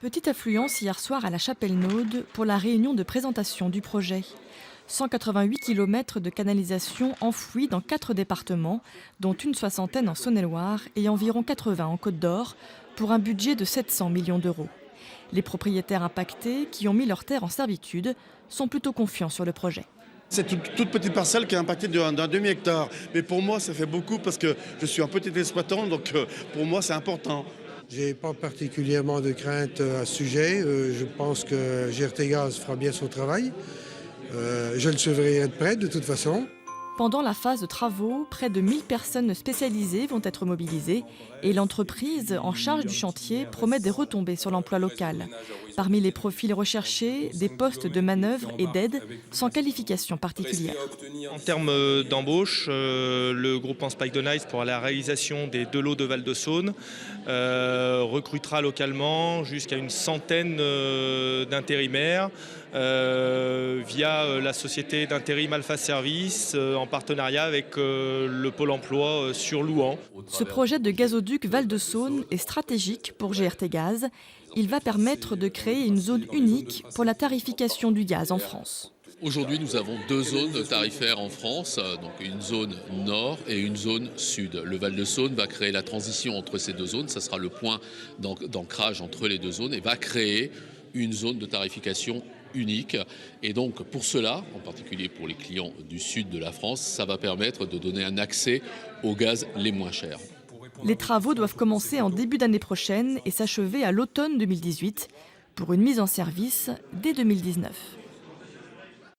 Petite affluence hier soir à la Chapelle-Naude pour la réunion de présentation du projet. 188 km de canalisation enfouis dans 4 départements, dont une soixantaine en Saône-et-Loire et environ 80 en Côte-d'Or, pour un budget de 700 millions d'euros. Les propriétaires impactés, qui ont mis leurs terres en servitude, sont plutôt confiants sur le projet. C'est une toute petite parcelle qui est impactée d'un demi-hectare. Mais pour moi, ça fait beaucoup parce que je suis un petit exploitant, donc pour moi, c'est important. Je n'ai pas particulièrement de crainte à ce sujet. Je pense que GRT Gaz fera bien son travail. Je le suivrai de près de toute façon. Pendant la phase de travaux, près de 1000 personnes spécialisées vont être mobilisées et l'entreprise en charge du chantier promet des retombées sur l'emploi local. Parmi les profils recherchés, des postes de manœuvre et d'aide sans qualification particulière. En termes d'embauche, le groupe Spike Nice pour la réalisation des 2 lots de Val-de-Saône recrutera localement jusqu'à une centaine d'intérimaires via la société d'intérim Alpha Service en partenariat avec le Pôle emploi sur Louhans. Ce projet de gazoduc Val-de-Saône est stratégique pour GRT Gaz. Il va permettre de créer une zone unique pour la tarification du gaz en France. Aujourd'hui, nous avons 2 zones tarifaires en France, donc une zone nord et une zone sud. Le Val-de-Saône va créer la transition entre ces 2 zones, ça sera le point d'ancrage entre les 2 zones et va créer une zone de tarification unique. Et donc pour cela, en particulier pour les clients du sud de la France, ça va permettre de donner un accès aux gaz les moins chers. Les travaux doivent commencer en début d'année prochaine et s'achever à l'automne 2018 pour une mise en service dès 2019.